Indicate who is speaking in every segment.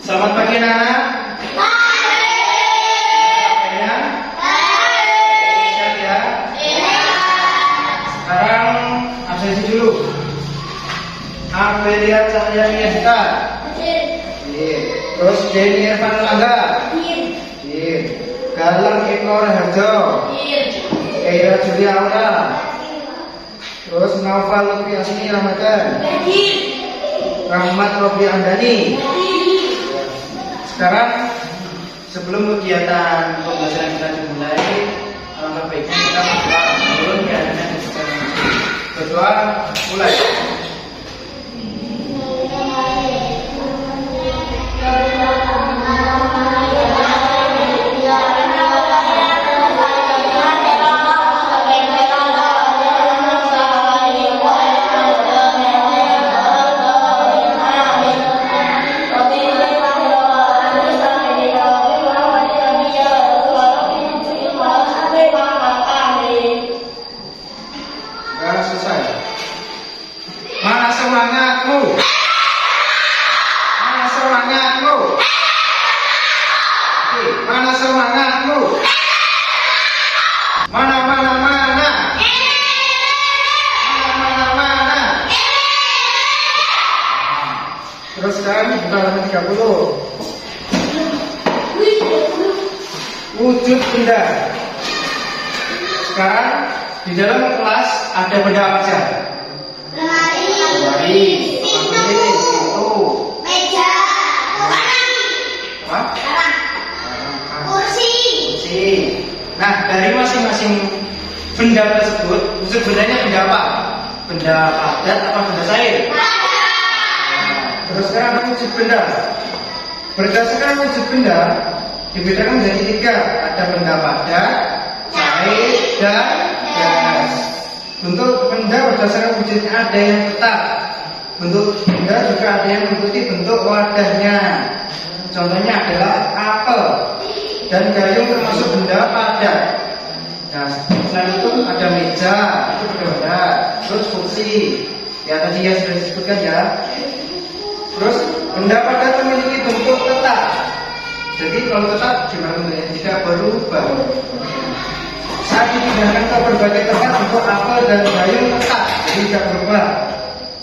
Speaker 1: Selamat pagi anak-anak. Kalian? Sehat ya? Sekarang absensi dulu. Amelia Cahya Miesta. Terus Denny Irfan Langga. Galang Eko Raharjo. Eira Julia Aura. Terus Naufal Lutfi Asmi Ramadan. Rahmat Robi Andani. Sekarang sebelum kegiatan pembelajaran kita dimulai, alangkah baiknya kita berdoa sebelum kegiatan berdoa mulai. Terus sekarang buka halaman 30. Wujud benda. Sekarang di dalam kelas ada benda apa saja? Lemari, pintu,
Speaker 2: meja, kursi.
Speaker 1: Nah, dari masing-masing benda tersebut, wujud bendanya benda apa? Benda padat apa benda cair? Terus sekarang wujud benda. Berdasarkan wujud benda dibedakan menjadi 3. Ada benda padat, cair, dan gas. Bentuk benda berdasarkan wujudnya ada yang tetap. Bentuk benda juga ada yang mengikuti bentuk wadahnya. Contohnya adalah apel dan gayung termasuk benda padat. Nah, selain itu ada meja, itu benda. Terus kursi, ya tadi ya sudah disebutkan ya. Terus benda padat memiliki bentuk tetap. Jadi kalau tetap gimana bentuknya? Tidak berubah. Saat dipindahkan ke berbagai tempat bentuk apel dan gayung tetap, jadi tidak berubah.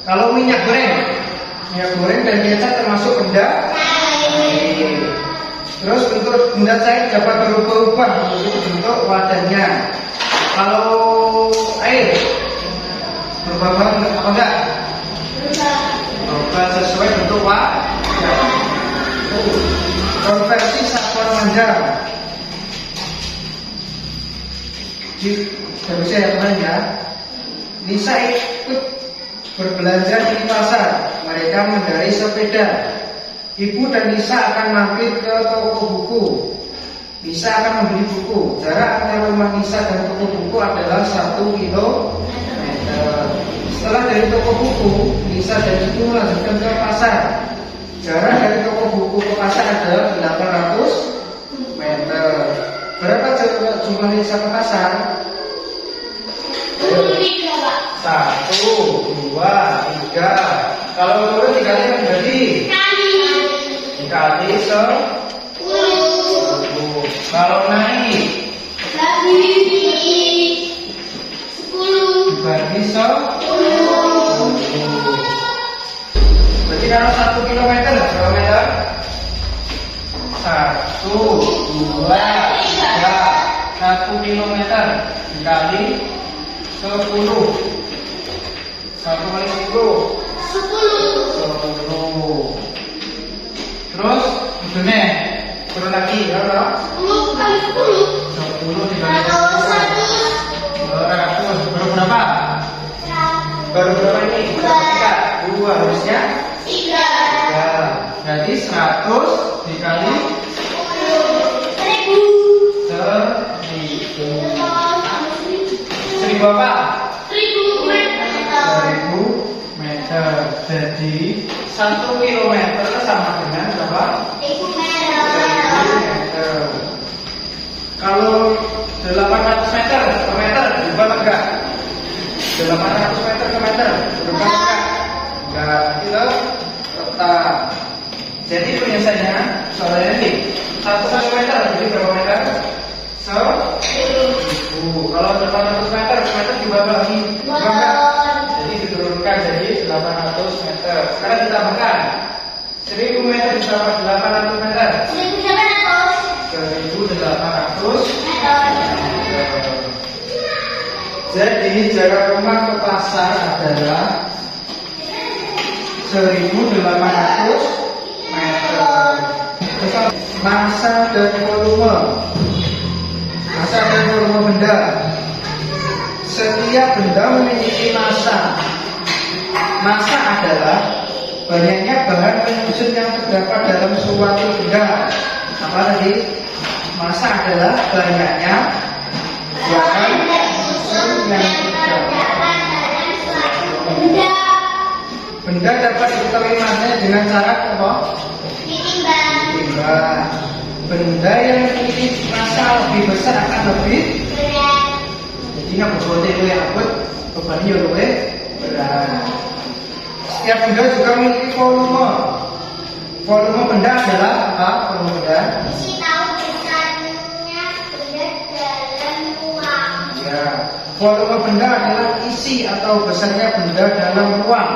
Speaker 1: Kalau minyak goreng dan kecap termasuk benda cair. Terus bentuk benda cair dapat berubah-ubah menurut bentuk wadahnya. Kalau air berubah apa enggak? Berubah sesuai bentuk wadah. Konversi satuan manja. Baru saya teman ya. Nisa ikut berbelanja di pasar. Mereka mengendarai sepeda. Ibu dan Nisa akan mampir ke toko buku. Nisa akan membeli buku. Jarak antara rumah Nisa dan toko buku adalah 1 kilometer. Setelah dari toko buku, Nisa dan ibu melanjutkan ke pasar. Jarak dari toko buku ke pasar adalah 800 meter. Berapa jumlah Nisa ke pasar? 1, 2, 3. Kalau turun dikali menjadi dikali 10. Kalau naik dibagi 10. Berarti kalau 1 kilometer berapa meter? 1, 2, 3. 1 kilometer dikali 10. 1 kali 10. 10. Terus ujungnya turun lagi ya toh?
Speaker 2: 10 kali 10.
Speaker 1: 10 dikali 10. 200. Baru berapa? Baru berapa ini? 2 harusnya?
Speaker 2: 3.
Speaker 1: Berarti 100 dikali 1000 apa?
Speaker 2: 1000 meter.
Speaker 1: 1000 meter. Jadi 1 kilometer sama dengan berapa?
Speaker 2: 1000 meter.
Speaker 1: 1000 meter. Kalau 800 meter ke meter berubah enggak? 800 meter ke meter berubah enggak? Enggak, itu tetap. Jadi penyelesaiannya Soalnya nih 1 meter jadi berapa meter? 1000. Kalau 800 meter, meter dibagi lagi. Jadi diturunkan jadi 800 meter. Sekarang ditambahkan 1000 meter ditambah 800 meter. 1800 meter. Jadi jarak rumah ke pasar adalah 1800 meter. Massa dan volume. Massa dan volume benda. Setiap benda memiliki massa. Massa adalah banyaknya bahan penyusun yang terdapat dalam suatu benda. Apa tadi? Massa adalah banyaknya bahan penyusun yang terdapat. Benda dapat diketahui massanya dengan cara apa? Ditimbang. Benda yang memiliki massa lebih besar akan lebih berat. Jadi nggak berbobot itu yang akut, bebannya lebih berat. Setiap benda juga memiliki volume. Volume benda adalah apa? Volume benda.
Speaker 2: Isi tahu besarnya benda dalam ruang.
Speaker 1: Ya, volume benda adalah isi atau besarnya benda dalam ruang.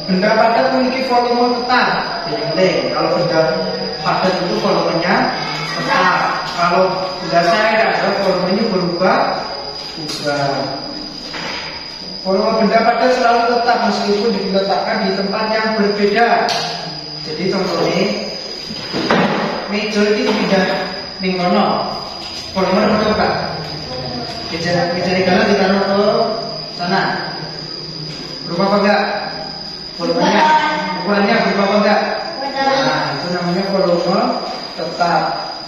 Speaker 1: Benda padat memiliki volume tetap. Jadi kalau benda padat itu volumenya tetap. Kalau benda cair adalah volumenya berubah. Volume benda padat selalu tetap meskipun diletakkan di tempat yang berbeda. Jadi contohnya meja ini pindah ning kono. Volume berapa, Pak? Meja regala ditaruh ke sana. Berubah apa enggak? Volumenya, ukurannya berubah apa enggak? Nah, itu namanya volume tetap.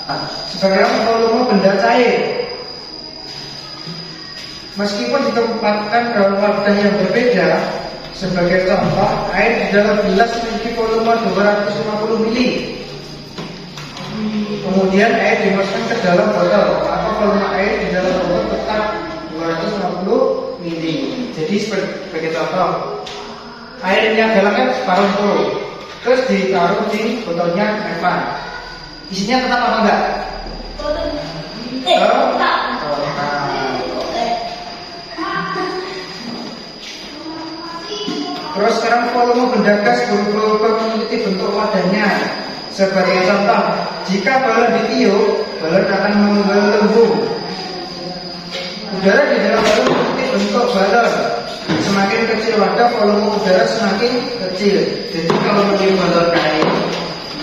Speaker 1: Nah, sebagai volume benda cair. Meskipun ditempatkan dalam wadah yang berbeda, sebagai contoh, air di dalam gelas memiliki volume 250 ml. Kemudian air dimasukkan ke dalam botol, maka volume air di dalam botol tetap 250 ml. Jadi sebagai contoh, airnya galaknya separuh tuh, terus ditaruh di botolnya Evan. Isinya tetap apa enggak? Tetap. Terus sekarang volume benda gas berubah mengikuti bentuk wadahnya. Sebagai contoh, jika balon ditiup, balon akan menggelembung. Udara di dalam balon mengikuti bentuk balon. Semakin kecil wadah, volume udara semakin kecil. Jadi kalau meniup balon air,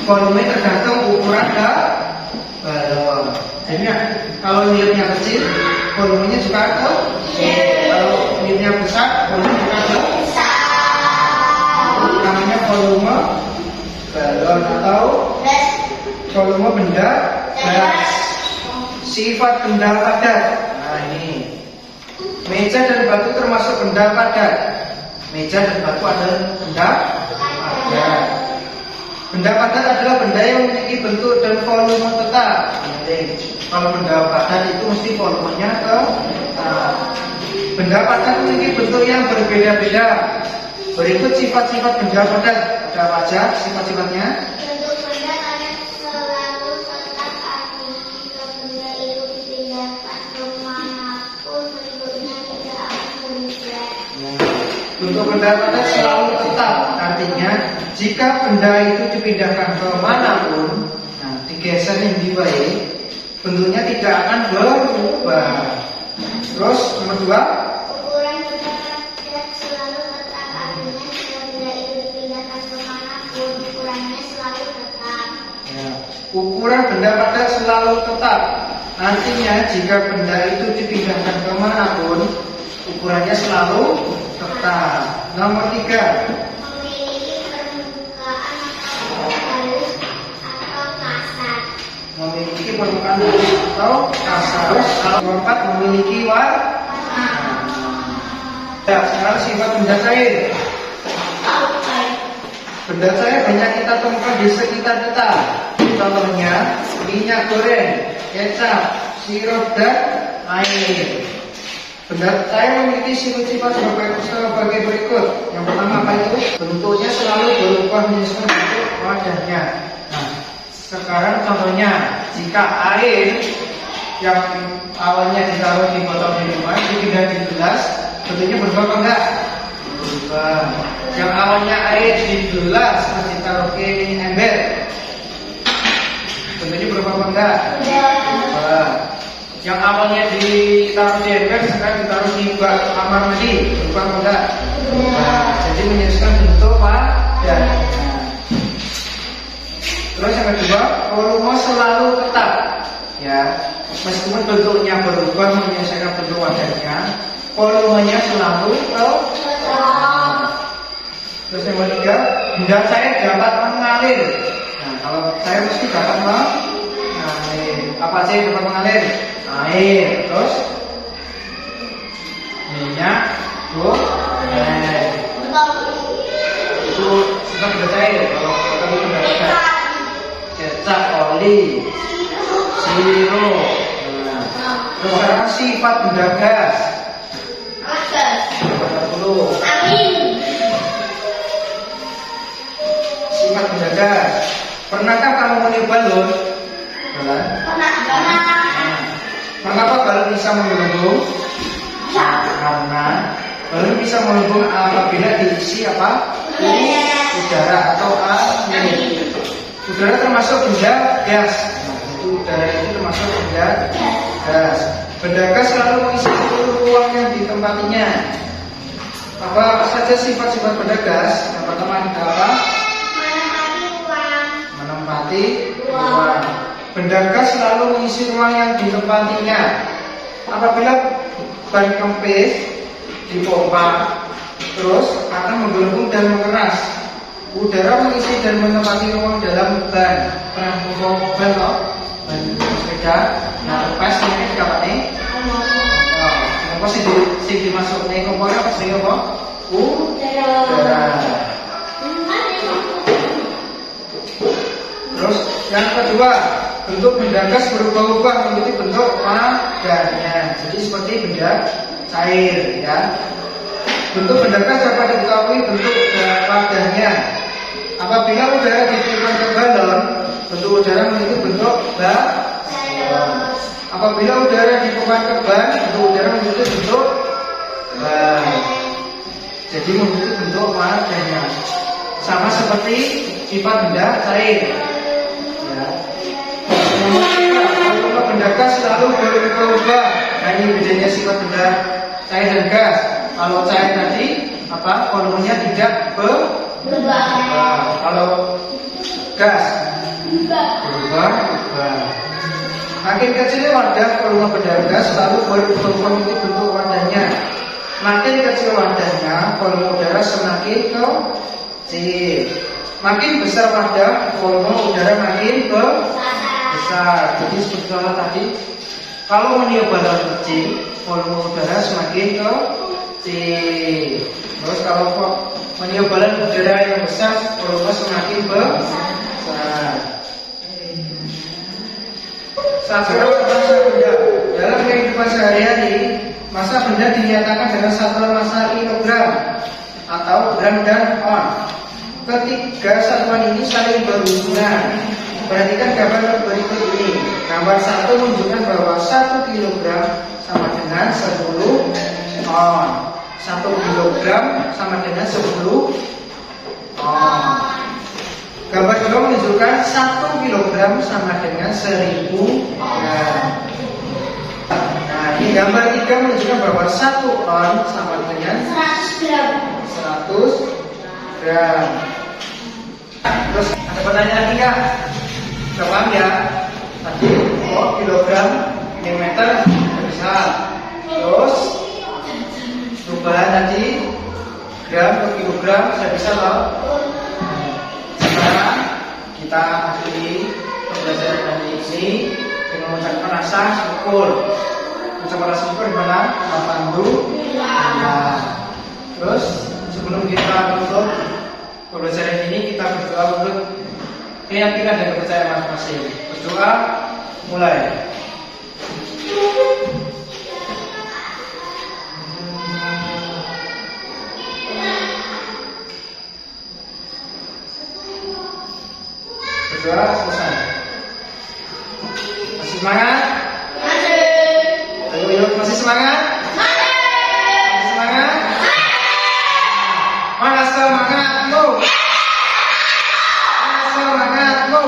Speaker 1: volume tergantung ukuran balon. Jadi kalau niupnya kecil, volumenya juga kecil. Kalau niupnya besar, volumenya juga besar. Namanya volume balon atau volume benda gas. Sifat benda padat. Nah ini meja dan batu termasuk benda padat. Meja dan batu adalah benda padat. Benda padat adalah benda yang memiliki bentuk dan volume tetap. Kalau benda padat itu mesti volumenya tetap. Benda padat memiliki bentuk yang berbeda-beda. Berikut sifat-sifat benda padat. Ada apa aja sifat-sifatnya?
Speaker 2: Bentuk benda karet selalu tetap, artinya jika benda itu dipindahkan kemanapun bentuknya tidak akan berubah.
Speaker 1: Bentuk benda padat selalu tetap, artinya jika benda itu dipindahkan kemanapun, nah digeser yang di bawah, bentuknya tidak akan berubah. Terus nomor 2.
Speaker 2: Ukuran benda padat selalu tetap, artinya jika benda itu dipindahkan kemanapun ukurannya selalu tetap.
Speaker 1: Ya. Ukuran benda padat selalu tetap, artinya jika benda itu dipindahkan kemanapun, ukurannya selalu tetap. Nomor 3.
Speaker 2: Memiliki permukaan atau halus atau kasar.
Speaker 1: Memiliki permukaan halus atau kasar. Nomor 4. Memiliki warna. Ya, sekarang sifat benda cair. Benda cair banyak kita temukan di sekitar kita. Contohnya minyak goreng, kecap, sirup dan air. Benda cair memiliki sifat-sifat sebagai berikut. Yang pertama apa itu? Bentuknya selalu berubah menyesuaikan bentuk wadahnya. Nah, Sekarang contohnya, jika air yang awalnya ditaruh di botol minuman dipindah di gelas, bentuknya berubah apa enggak? Berubah. Yang awalnya air di gelas terus ditaruh ke ember, bentuknya berubah apa enggak? Berubah. Yang awalnya ditaruh di ember sekarang ditaruh di bak kamar mandi, berubah apa enggak? Berubah. Jadi menyesuaikan bentuk wadah. Terus yang kedua, volume selalu tetap, ya. Meskipun bentuknya berubah menyesuaikan bentuk wadahnya, volumenya selalu tetap. Terus yang ketiga, benda cair dapat mengalir. Nah, kalau cair mesti dapat mengalir. Apa saja dapat mengalir? Air, terus minyak, goreng. Itu sudah benda cair. Kalau kita itu benda cair. Kecap, oli, sirup. Terus sekarang sifat benda gas. Sifat benda gas. Pernahkah kamu meniup balon?
Speaker 2: Pernah.
Speaker 1: Mengapa balon bisa menggelembung? Karena balon bisa menggelembung apabila diisi apa? Udara atau angin. Udara termasuk benda gas. Udara itu termasuk benda gas. Benda gas selalu mengisi seluruh ruang yang ditempatinya. Apa saja sifat-sifat benda gas? Yang pertama ada apa? Menempati ruang. Benda gas selalu mengisi ruang yang ditempatinya. Apabila ban kempis dipompa, terus akan menggelembung dan mengeras. Udara mengisi dan menempati ruang dalam ban. Pernah membawa ban loh? Ban sepeda. Nah, pas ini apa nih? Apa sih dimasuknya kompornya apa sih apa? Udara. Terus yang kedua, bentuk benda gas berubah-ubah mengikuti bentuk wadahnya. Jadi seperti benda cair, ya. Bentuk benda gas dapat diketahui bentuk wadahnya. Apabila udara ditiupkan ke balon, bentuk udara mengikuti bentuk balon. Apabila udara ditiupkan ke ban, bentuk udara mengikuti bentuk ban. Jadi mengikuti bentuk wadahnya. Sama seperti sifat benda cair. Kalau benda gas selalu berubah-ubah. Nah, ini bedanya sifat benda cair dan gas. Kalau cair tadi apa? Volumenya tidak berubah. Kalau gas berubah. Makin kecil wadah volume benda gas selalu berubah mengikuti bentuk wadahnya. Makin kecil wadahnya, volume udara semakin kecil. Makin besar wadah, volume udara makin besar. Jadi seperti tadi, kalau meniup balon kecil, volume udara semakin kecil. Terus kalau meniup balon udara yang besar, volume semakin besar. Dalam kehidupan sehari-hari, massa benda dinyatakan dengan satuan massa kilogram atau gram dan on. Ketiga satuan ini saling berhubungan. Perhatikan gambar berikut ini. Gambar 1 menunjukkan bahwa 1 kg sama dengan 10 on. 1 kg sama dengan 10 on. Gambar 2 menunjukkan 1 kg sama dengan 1000 gram. Nah, ini gambar 3 menunjukkan bahwa 1 on sama dengan 100 gram. Terus ada pertanyaan lagi nggak? Jawab ya. Tadi kilogram, milimeter bisa. Terus perubahan tadi gram ke kilogram saya bisa loh. Sekarang kita akhiri pembelajaran hari ini dengan mengucapkan rasa syukur. Ucapan rasa syukur gimana? Alhamdulillah. Terus sebelum kita tutup pembelajaran ini, kita berdoa untuk keyakinan dan kepercayaan masing-masing. Berdoa, mulai. Berdoa, selesai. Masih semangat?
Speaker 2: Masih.
Speaker 1: Ayo, masih semangat?
Speaker 2: Masih.
Speaker 1: Masih semangat? Mana semangatmu? Mana semangatmu?